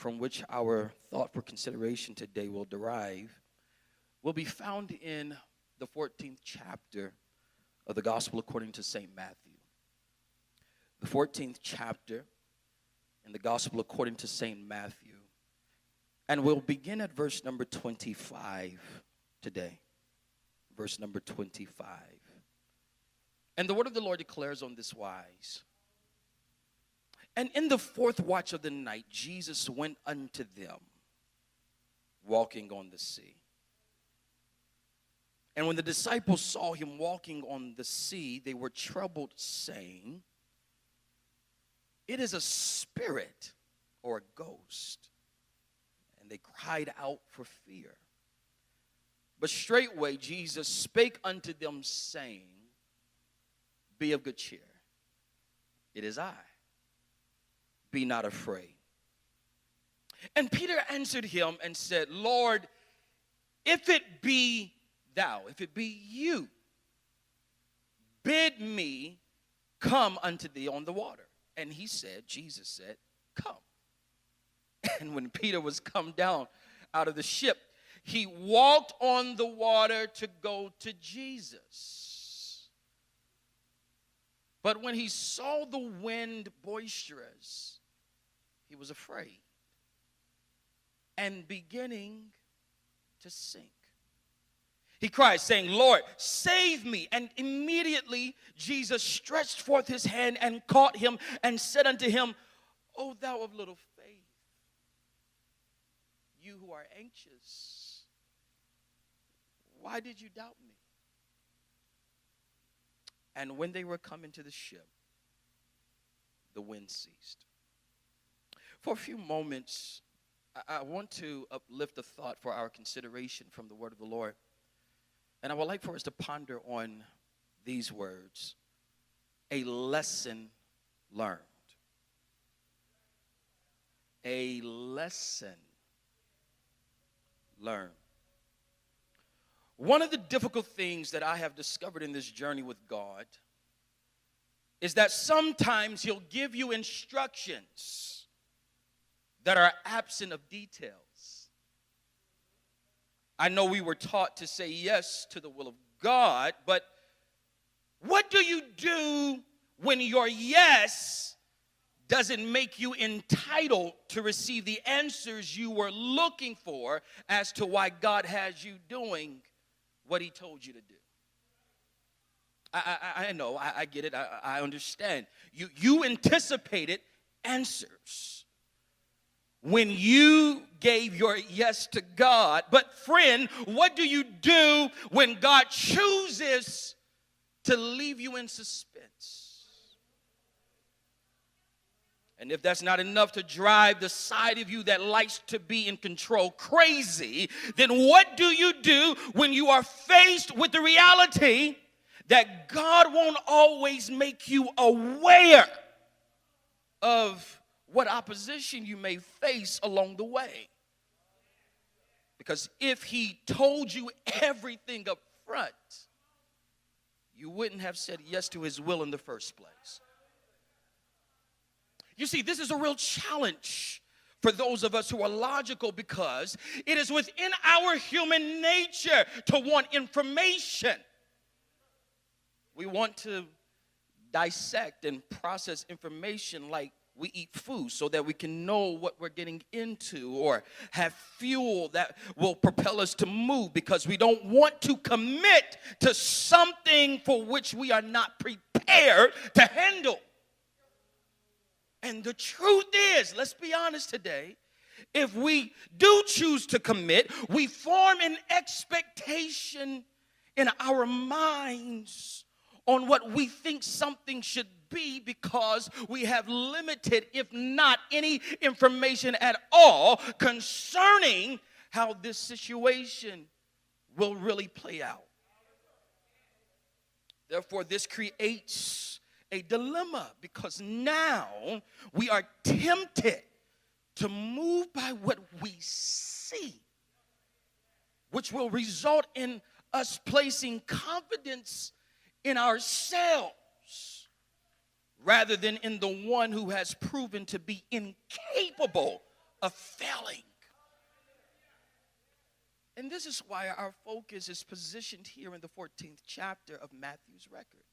from which our thought for consideration today will derive will be found in the 14th chapter of the Gospel according to St. Matthew. The 14th chapter in the Gospel according to St. Matthew. And we'll begin at verse number 25 today. Verse number 25. And the word of the Lord declares on this wise. And in the fourth watch of the night, Jesus went unto them, walking on the sea. And when the disciples saw him walking on the sea, they were troubled, saying, "It is a spirit or a ghost." And they cried out for fear. But straightway Jesus spake unto them, saying, "Be of good cheer. It is I. Be not afraid." And Peter answered him and said, "Lord, if it be thou, if it be you, bid me come unto thee on the water." And he said, Jesus said, "Come." And when Peter was come down out of the ship, he walked on the water to go to Jesus. But when he saw the wind boisterous, he was afraid and beginning to sink. He cried, saying, "Lord, save me." And immediately Jesus stretched forth his hand and caught him and said unto him, "O thou of little faith, you who are anxious, why did you doubt me?" And when they were come into the ship, the wind ceased. For a few moments, I want to uplift a thought for our consideration from the word of the Lord. And I would like for us to ponder on these words: a lesson learned. A lesson learned. One of the difficult things that I have discovered in this journey with God is that sometimes he'll give you instructions that are absent of details. I know we were taught to say yes to the will of God, but what do you do when your yes doesn't make you entitled to receive the answers you were looking for as to why God has you doing what he told you to do? I know, I get it, I understand. You anticipated answers when you gave your yes to God. But friend, what do you do when God chooses to leave you in suspense? And if that's not enough to drive the side of you that likes to be in control crazy, then what do you do when you are faced with the reality that God won't always make you aware of what opposition you may face along the way? Because if he told you everything up front, you wouldn't have said yes to his will in the first place. You see, this is a real challenge for those of us who are logical, because it is within our human nature to want information. We want to dissect and process information like we eat food, so that we can know what we're getting into, or have fuel that will propel us to move, because we don't want to commit to something for which we are not prepared to handle. And the truth is, let's be honest today, if we do choose to commit, we form an expectation in our minds on what we think something should be, because we have limited, if not any information at all, concerning how this situation will really play out. Therefore, this creates a dilemma, because now we are tempted to move by what we see, which will result in us placing confidence in ourselves rather than in the one who has proven to be incapable of failing. And this is why our focus is positioned here in the 14th chapter of Matthew's record.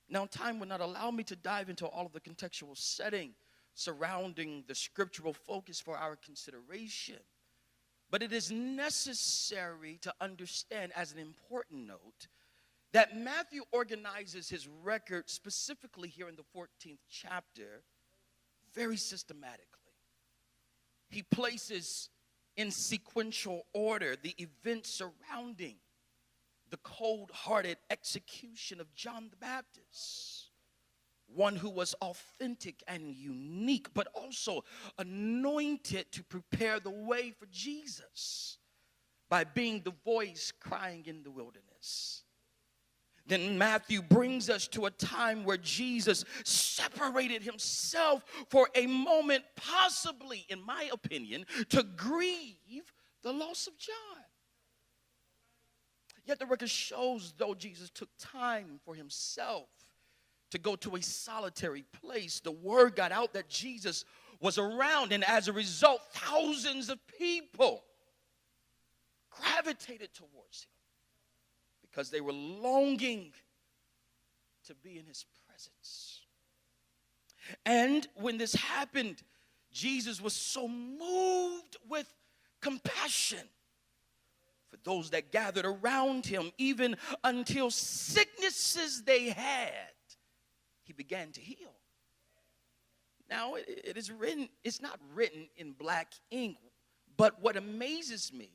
Now, time will not allow me to dive into all of the contextual setting surrounding the scriptural focus for our consideration. But it is necessary to understand, as an important note, that Matthew organizes his record specifically here in the 14th chapter very systematically. He places in sequential order the events surrounding the cold-hearted execution of John the Baptist, one who was authentic and unique, but also anointed to prepare the way for Jesus by being the voice crying in the wilderness. Then Matthew brings us to a time where Jesus separated himself for a moment, possibly, in my opinion, to grieve the loss of John. Yet the record shows, though Jesus took time for himself to go to a solitary place, the word got out that Jesus was around, and as a result, thousands of people gravitated towards him because they were longing to be in his presence. And when this happened, Jesus was so moved with compassion for those that gathered around him, even until sicknesses they had, he began to heal. Now, it is written, it's not written in black ink, but what amazes me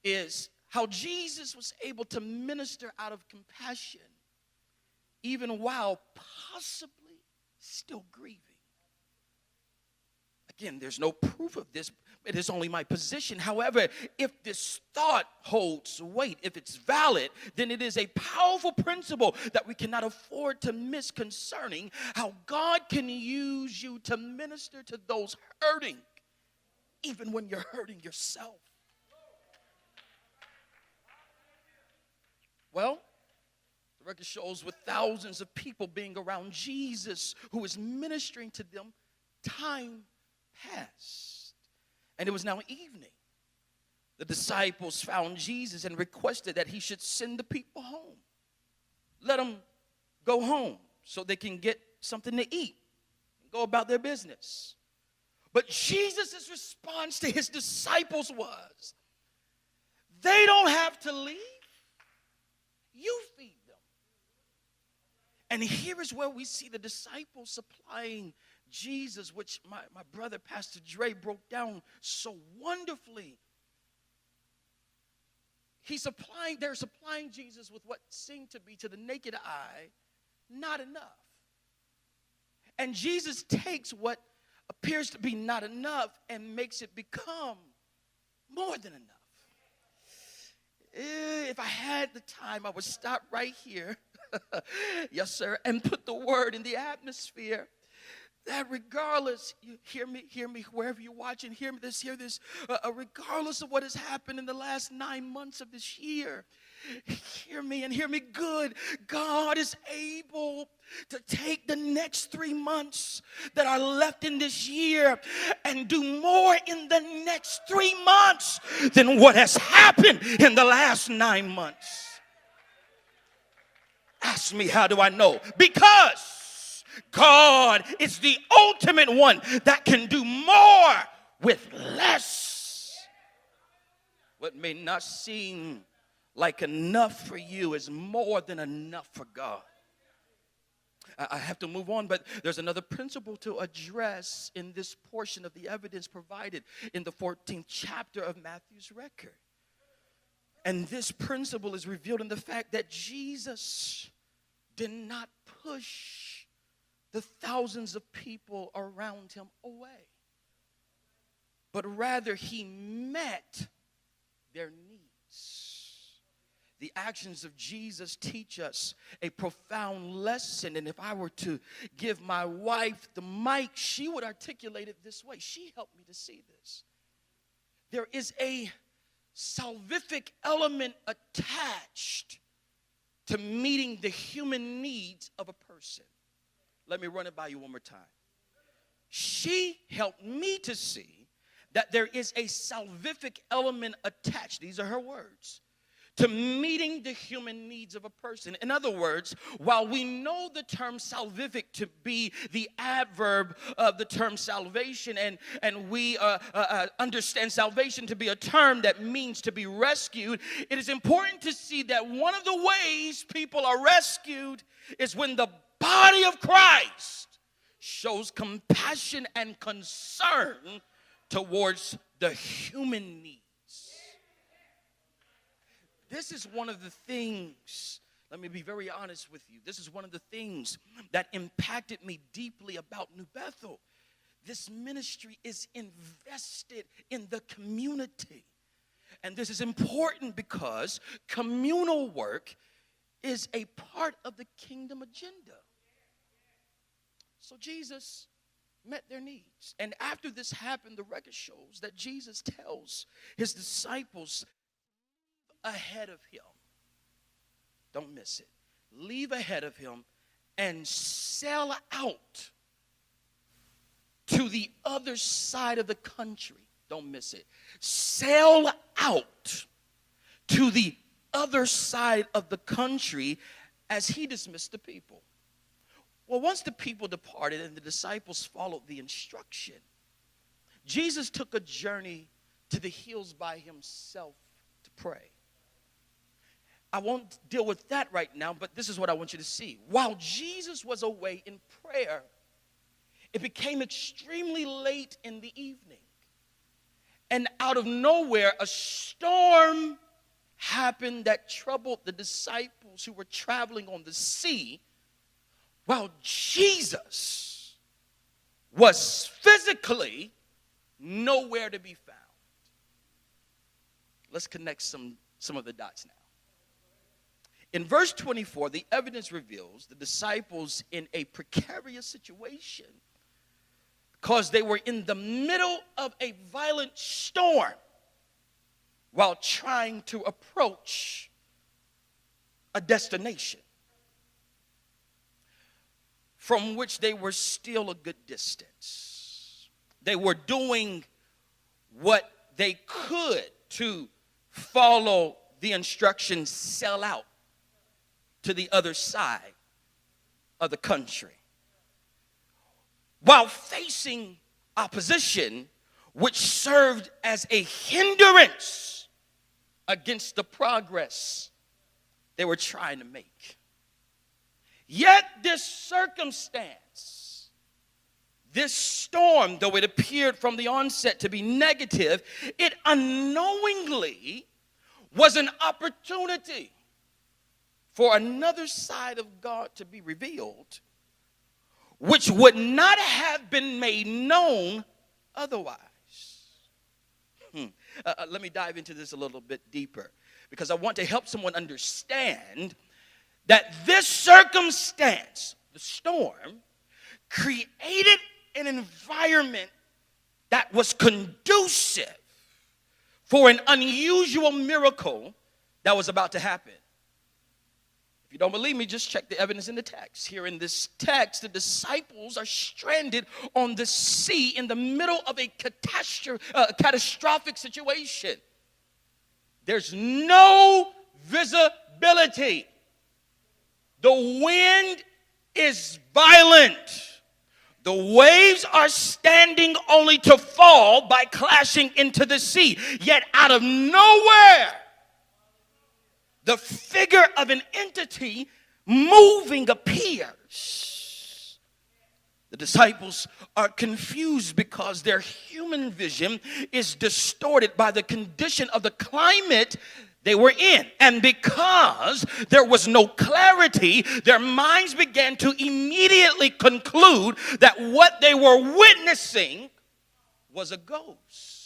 is how Jesus was able to minister out of compassion, even while possibly still grieving. Again, there's no proof of this. It is only my position. However, if this thought holds weight, if it's valid, then it is a powerful principle that we cannot afford to miss concerning how God can use you to minister to those hurting, even when you're hurting yourself. Well, the record shows with thousands of people being around Jesus who is ministering to them, time passed, and it was now evening. The disciples found Jesus and requested that he should send the people home. Let them go home so they can get something to eat and go about their business. But Jesus' response to his disciples was, they don't have to leave. You feed them. And here is where we see the disciples supplying Jesus, which my brother Pastor Dre broke down so wonderfully. They're supplying Jesus with what seemed to be, to the naked eye, not enough. And Jesus takes what appears to be not enough and makes it become more than enough. If I had the time, I would stop right here, yes sir, and put the word in the atmosphere that regardless, you hear me, wherever you're watching, hear this, regardless of what has happened in the last 9 months of this year, hear me and hear me good. God is able to take the next 3 months that are left in this year and do more in the next 3 months than what has happened in the last 9 months. Ask me, how do I know? Because God is the ultimate one that can do more with less. What may not seem like enough for you is more than enough for God. I have to move on, but there's another principle to address in this portion of the evidence provided in the 14th chapter of Matthew's record. And this principle is revealed in the fact that Jesus did not push the thousands of people around him away, but rather he met their needs. The actions of Jesus teach us a profound lesson, and if I were to give my wife the mic, she would articulate it this way. She helped me to see this. There is a salvific element attached to meeting the human needs of a person. Let me run it by you one more time. she helped me to see that there is a salvific element attached, these are her words, to meeting the human needs of a person. In other words, while we know the term salvific to be the adverb of the term salvation, and we understand salvation to be a term that means to be rescued, it is important to see that one of the ways people are rescued is when the body of Christ shows compassion and concern towards the human needs. This is one of the things, let me be very honest with you, this is one of the things that impacted me deeply about New Bethel. This ministry is invested in the community. And this is important because communal work is a part of the kingdom agenda. So Jesus met their needs. And after this happened, the record shows that Jesus tells his disciples, ahead of him. Don't miss it. Leave ahead of him and sail out to the other side of the country. Don't miss it. Sail out to the other side of the country as he dismissed the people. Well, once the people departed and the disciples followed the instruction, Jesus took a journey to the hills by himself to pray. I won't deal with that right now, but this is what I want you to see. While Jesus was away in prayer, it became extremely late in the evening. And out of nowhere, a storm happened that troubled the disciples who were traveling on the sea, while Jesus was physically nowhere to be found. Let's connect some of the dots now. In verse 24, the evidence reveals the disciples in a precarious situation because they were in the middle of a violent storm while trying to approach a destination from which they were still a good distance. They were doing what they could to follow the instructions, sell out to the other side of the country, while facing opposition which served as a hindrance against the progress they were trying to make. Yet this circumstance, this storm, though it appeared from the onset to be negative, it unknowingly was an opportunity for another side of God to be revealed, which would not have been made known otherwise. Let me dive into this a little bit deeper, because I want to help someone understand that this circumstance, the storm, created an environment that was conducive for an unusual miracle that was about to happen. If you don't believe me, just check the evidence in the text. Here in this text, the disciples are stranded on the sea in the middle of a catastrophic situation. There's no visibility. The wind is violent. The waves are standing only to fall by clashing into the sea. Yet out of nowhere, the figure of an entity moving appears. The disciples are confused because their human vision is distorted by the condition of the climate they were in. And because there was no clarity, their minds began to immediately conclude that what they were witnessing was a ghost.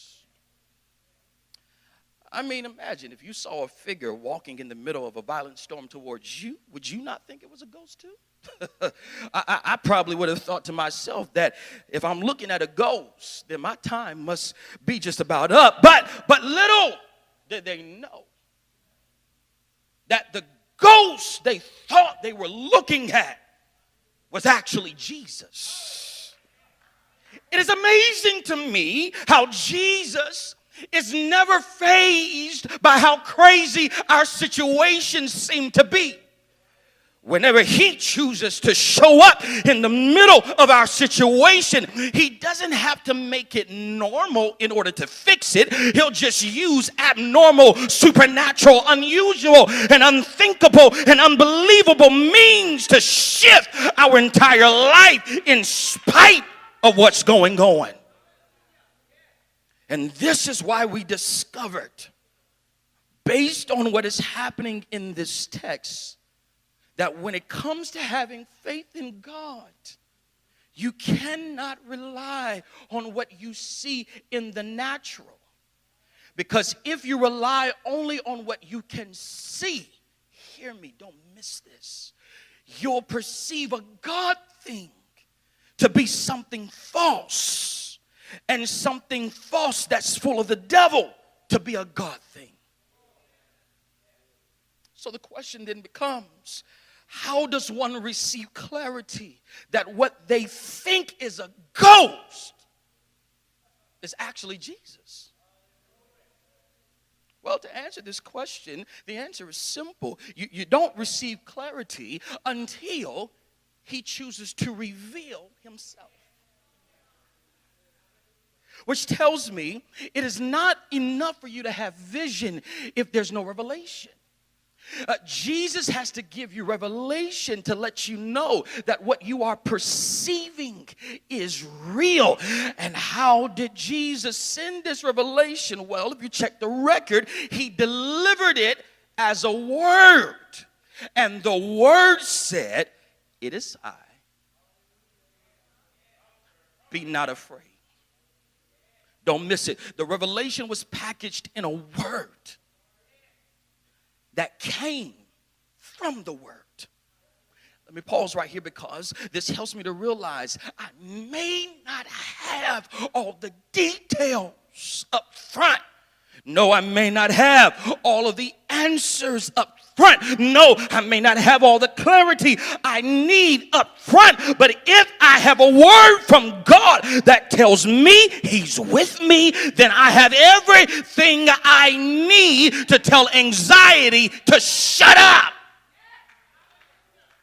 I mean, imagine if you saw a figure walking in the middle of a violent storm towards you, would you not think it was a ghost too? I probably would have thought to myself that if I'm looking at a ghost, then my time must be just about up. But little did they know that the ghost they thought they were looking at was actually Jesus. It is amazing to me how Jesus is never fazed by how crazy our situations seem to be. Whenever he chooses to show up in the middle of our situation, he doesn't have to make it normal in order to fix it. He'll just use abnormal, supernatural, unusual, and unthinkable and unbelievable means to shift our entire life in spite of what's going on. And this is why we discovered, based on what is happening in this text, that when it comes to having faith in God, you cannot rely on what you see in the natural. Because if you rely only on what you can see, hear me, don't miss this, you'll perceive a God thing to be something false, and something false that's full of the devil to be a God thing. So the question then becomes, how does one receive clarity that what they think is a ghost is actually Jesus? Well, to answer this question, the answer is simple. You don't receive clarity until he chooses to reveal himself. Which tells me it is not enough for you to have vision if there's no revelation. Jesus has to give you revelation to let you know that what you are perceiving is real. And how did Jesus send this revelation? Well, if you check the record, he delivered it as a word. And the word said, "It is I. Be not afraid." Don't miss it. The revelation was packaged in a word that came from the word. Let me pause right here because this helps me to realize I may not have all the details up front. No, I may not have all of the answers up front. No, I may not have all the clarity I need up front. But if I have a word from God that tells me he's with me, then I have everything I need to tell anxiety to shut up.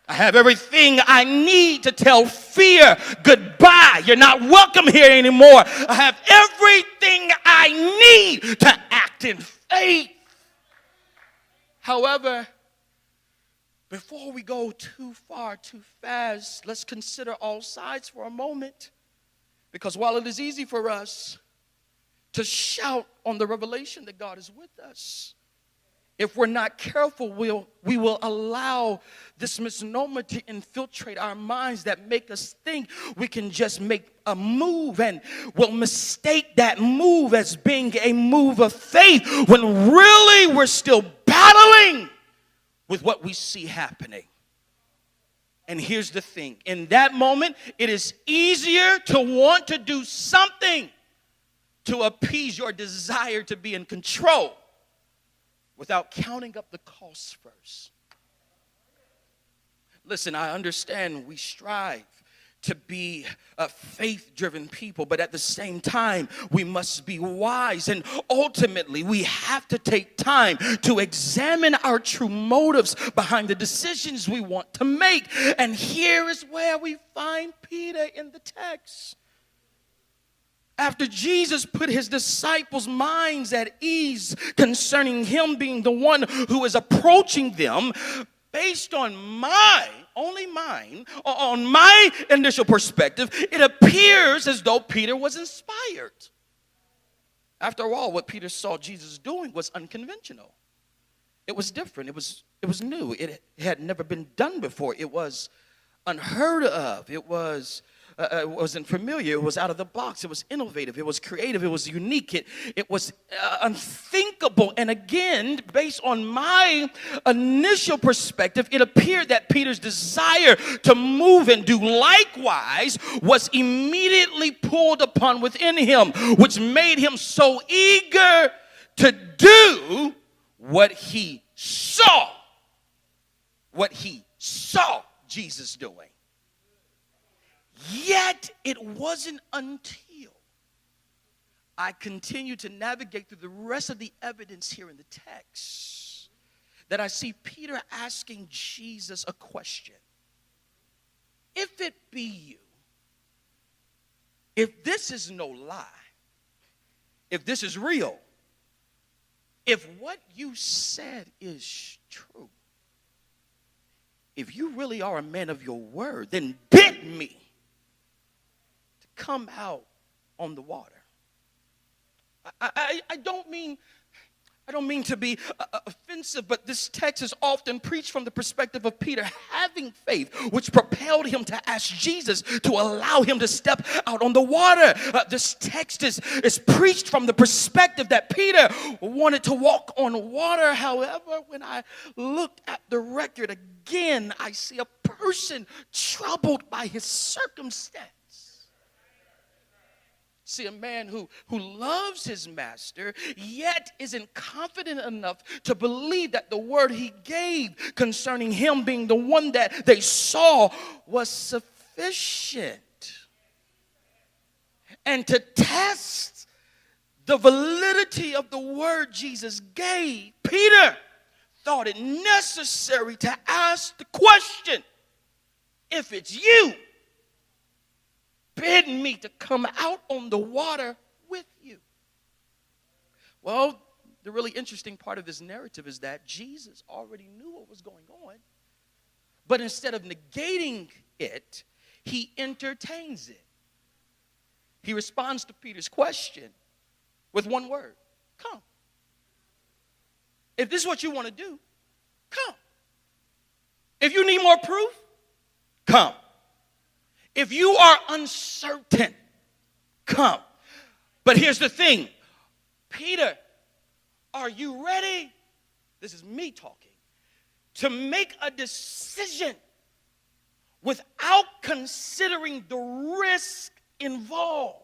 I have everything I need to tell fear goodbye. You're not welcome here anymore. I have everything I need to act in faith. However, before we go too far, too fast, let's consider all sides for a moment. Because while it is easy for us to shout on the revelation that God is with us, if we're not careful, we will allow this misnomer to infiltrate our minds that make us think we can just make a move, and we'll mistake that move as being a move of faith when really we're still battling with what we see happening. And here's the thing. In that moment, it is easier to want to do something to appease your desire to be in control without counting up the costs first. Listen, I understand we strive to be a faith-driven people, but at the same time, we must be wise. And ultimately, we have to take time to examine our true motives behind the decisions we want to make. And here is where we find Peter in the text. After Jesus put his disciples' minds at ease concerning him being the one who is approaching them, based on on my initial perspective, it appears as though Peter was inspired. After all, what Peter saw Jesus doing was unconventional. It was different. It was new. It had never been done before. It was unheard of. It wasn't familiar. It was out of the box. It was innovative. It was creative. It was unique. It was unthinkable. And again, based on my initial perspective, it appeared that Peter's desire to move and do likewise was immediately pulled upon within him, which made him so eager to do what he saw Jesus doing. Yet it wasn't until I continued to navigate through the rest of the evidence here in the text that I see Peter asking Jesus a question. If it be you, if this is no lie, if this is real, if what you said is true, if you really are a man of your word, then bid me to come out on the water. I don't mean to be offensive, but this text is often preached from the perspective of Peter having faith, which propelled him to ask Jesus to allow him to step out on the water. This text is preached from the perspective that Peter wanted to walk on water. However, when I looked at the record again, I see a person troubled by his circumstance. See, a man who loves his master, yet isn't confident enough to believe that the word he gave concerning him being the one that they saw was sufficient. And to test the validity of the word Jesus gave, Peter thought it necessary to ask the question, if it's you, bid me to come out on the water with you. Well, the really interesting part of this narrative is that Jesus already knew what was going on, but instead of negating it, he entertains it. He responds to Peter's question with one word: come. If this is what you want to do, come. If you need more proof, come. If you are uncertain, come. But here's the thing. Peter, are you ready? This is me talking. To make a decision without considering the risk involved.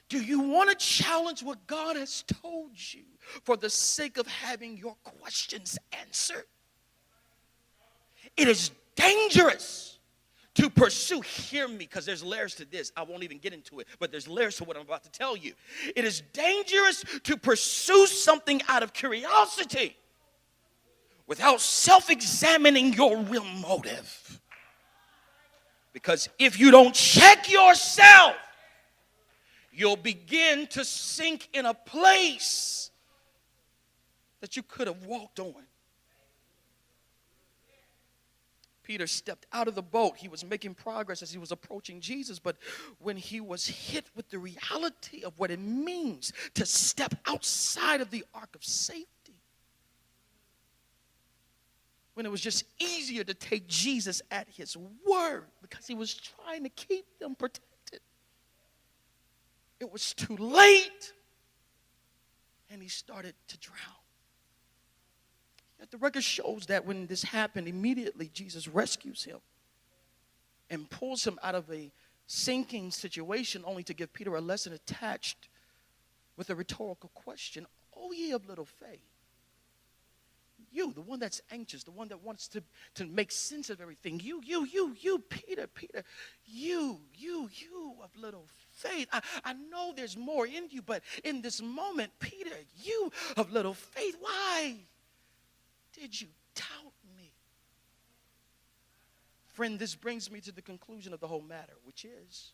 Do you want to challenge what God has told you for the sake of having your questions answered? It is dangerous to pursue, hear me, because there's layers to this. I won't even get into it, but there's layers to what I'm about to tell you. It is dangerous to pursue something out of curiosity without self-examining your real motive. Because if you don't check yourself, you'll begin to sink in a place that you could have walked on. Peter stepped out of the boat. He was making progress as he was approaching Jesus, but when he was hit with the reality of what it means to step outside of the ark of safety, when it was just easier to take Jesus at his word because he was trying to keep them protected, it was too late, and he started to drown. Yet the record shows that when this happened, immediately Jesus rescues him and pulls him out of a sinking situation, only to give Peter a lesson attached with a rhetorical question. Oh, ye of little faith. You, the one that's anxious, the one that wants to make sense of everything. You, Peter, you of little faith. I know there's more in you, but in this moment, Peter, you of little faith, why did you doubt me? Friend, this brings me to the conclusion of the whole matter, which is,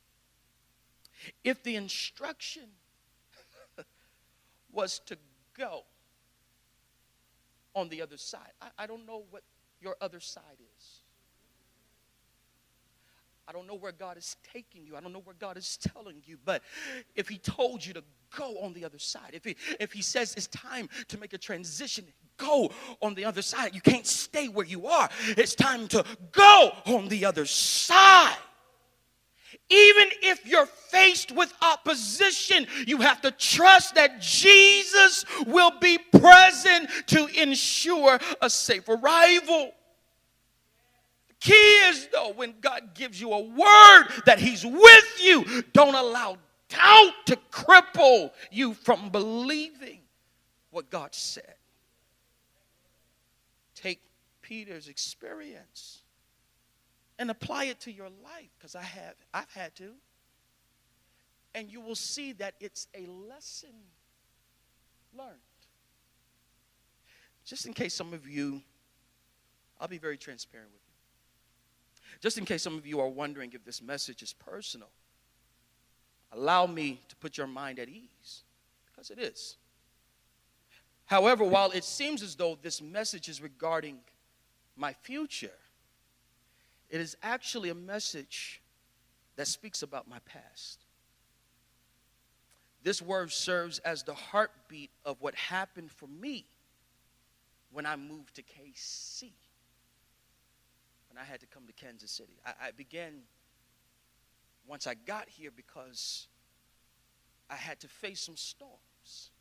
if the instruction was to go on the other side, I don't know what your other side is. I don't know where God is taking you. I don't know where God is telling you. But if he told you to go on the other side, if he says it's time to make a transition, go on the other side. You can't stay where you are. It's time to go on the other side. Even if you're faced with opposition, you have to trust that Jesus will be present to ensure a safe arrival. The key is, though, when God gives you a word that he's with you, don't allow doubt to cripple you from believing what God said. Take Peter's experience and apply it to your life, because I've had to. And you will see that it's a lesson learned. Just in case some of you, I'll be very transparent with you. Just in case some of you are wondering if this message is personal, allow me to put your mind at ease, because it is. However, while it seems as though this message is regarding my future, it is actually a message that speaks about my past. This word serves as the heartbeat of what happened for me when I moved to KC, when I had to come to Kansas City. I began once I got here because I had to face some storms.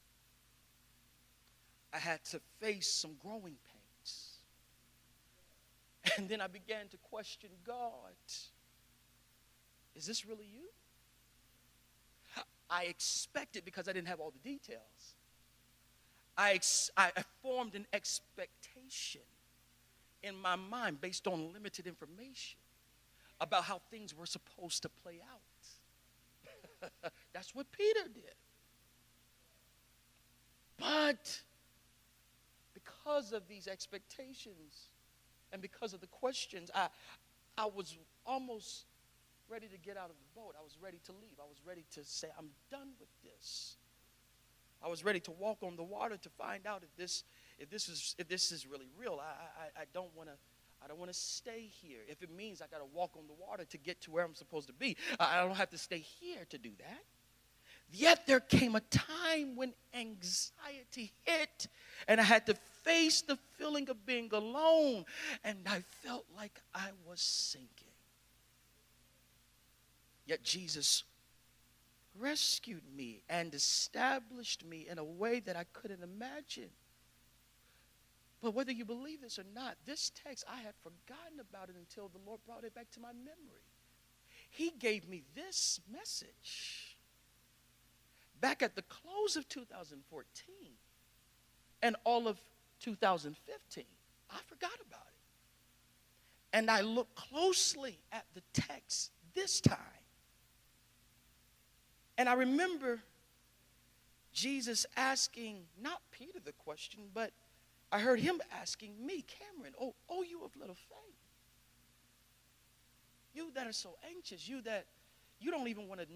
I had to face some growing pains. And then I began to question God. Is this really you? I expected, because I didn't have all the details, I formed an expectation in my mind based on limited information about how things were supposed to play out. That's what Peter did. But because of these expectations and because of the questions, I was almost ready to get out of the boat. I was ready to leave. I was ready to say, I'm done with this. I was ready to walk on the water to find out if this is really real. I don't want to stay here. If it means I got to walk on the water to get to where I'm supposed to be, I don't have to stay here to do that. Yet there came a time when anxiety hit, and I had to face the feeling of being alone, and I felt like I was sinking. Yet Jesus rescued me and established me in a way that I couldn't imagine. But whether you believe this or not, this text, I had forgotten about it until the Lord brought it back to my memory. He gave me this message back at the close of 2014 and all of 2015. I forgot about it. And I looked closely at the text this time. And I remember Jesus asking, not Peter the question, but I heard him asking me, Kameron, oh, you of little faith. You that are so anxious, you that you don't even want to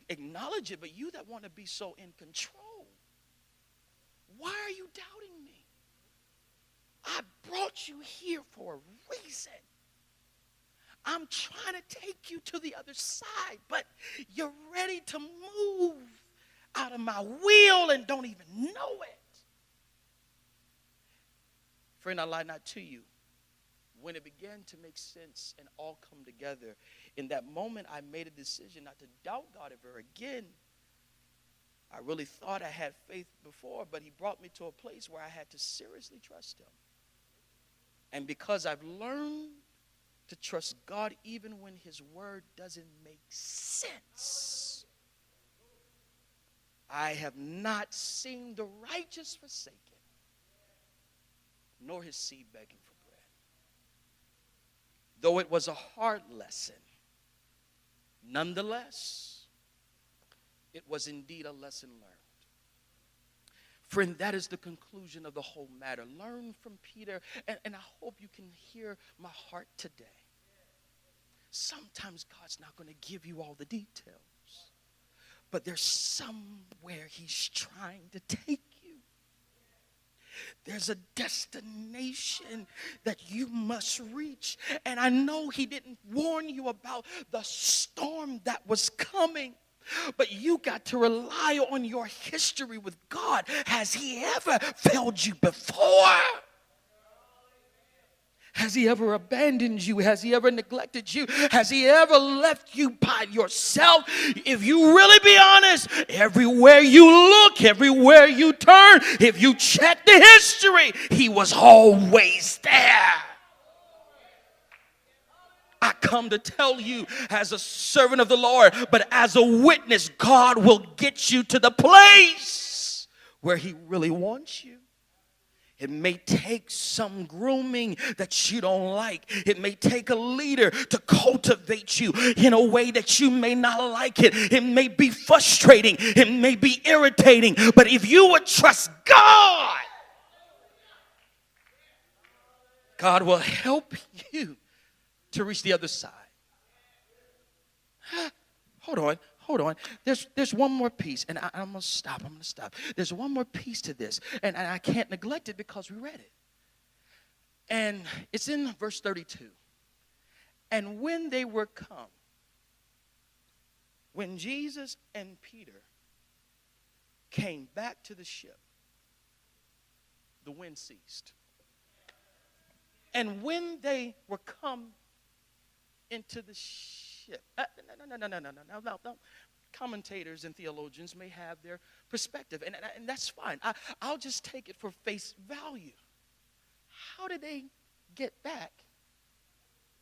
acknowledge it, but you that want to be so in control. Why are you doubting me? I brought you here for a reason. I'm trying to take you to the other side, but you're ready to move out of my will and don't even know it. Friend, I lie not to you. When it began to make sense and all come together, in that moment I made a decision not to doubt God ever again. I really thought I had faith before, but he brought me to a place where I had to seriously trust him. And because I've learned to trust God even when his word doesn't make sense, I have not seen the righteous forsaken, nor his seed begging for bread. Though it was a hard lesson, nonetheless, it was indeed a lesson learned. Friend, that is the conclusion of the whole matter. Learn from Peter, and I hope you can hear my heart today. Sometimes God's not going to give you all the details, but there's somewhere he's trying to take you. There's a destination that you must reach, and I know he didn't warn you about the storm that was coming. But you got to rely on your history with God. Has he ever failed you before? Has he ever abandoned you? Has he ever neglected you? Has he ever left you by yourself? If you really be honest, everywhere you look, everywhere you turn, if you check the history, he was always there. I come to tell you as a servant of the Lord, but as a witness, God will get you to the place where he really wants you. It may take some grooming that you don't like. It may take a leader to cultivate you in a way that you may not like it. It may be frustrating. It may be irritating. But if you would trust God, God will help you to reach the other side. Hold on. There's one more piece, and I'm going to stop. There's one more piece to this, and I can't neglect it because we read it. And it's in verse 32. And when they were come, when Jesus and Peter came back to the ship, the wind ceased. And when they were come into the ship, no. Commentators and theologians may have their perspective, and that's fine. I'll just take it for face value. How did they get back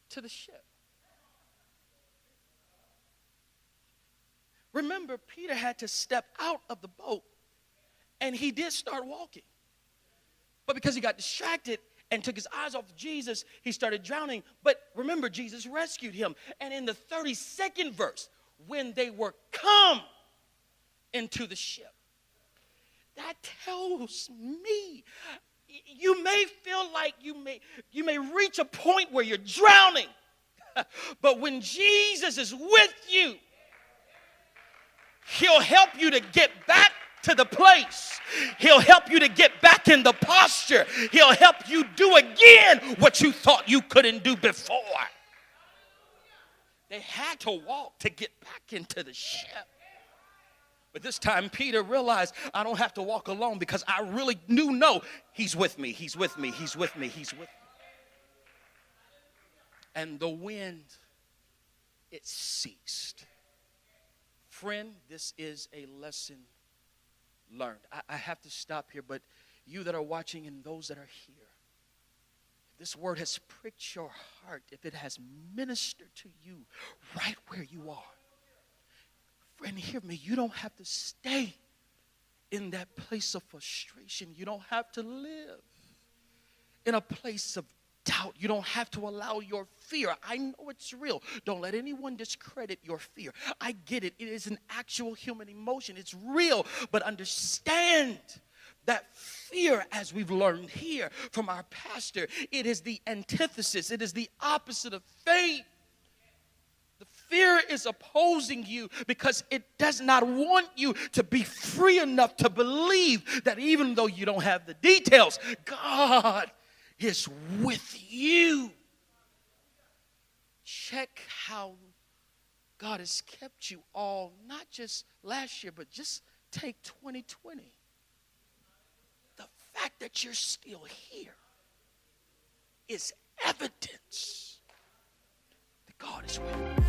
to the ship? Remember, Peter had to step out of the boat, and he did start walking. But because he got distracted and took his eyes off Jesus, he started drowning. But remember, Jesus rescued him. And in the 32nd verse, when they were come into the ship, that tells me you may feel like you may reach a point where you're drowning. But when Jesus is with you, he'll help you to get back to the place. He'll help you to get back in the posture. He'll help you do again what you thought you couldn't do before. They had to walk to get back into the ship. But this time Peter realized, I don't have to walk alone because I really do know he's with me. He's with me. He's with me. He's with me. And the wind, it ceased. Friend, this is a lesson learned. I have to stop here, but you that are watching and those that are here, if this word has pricked your heart, if it has ministered to you right where you are, friend, hear me, you don't have to stay in that place of frustration. You don't have to live in a place of doubt. You don't have to allow your fear. I know it's real. Don't let anyone discredit your fear. I get it. It is an actual human emotion. It's real. But understand that fear, as we've learned here from our pastor, it is the antithesis. It is the opposite of faith. The fear is opposing you because it does not want you to be free enough to believe that even though you don't have the details, God is with you. Check how God has kept you all, not just last year, but just take 2020. The fact that you're still here is evidence that God is with you.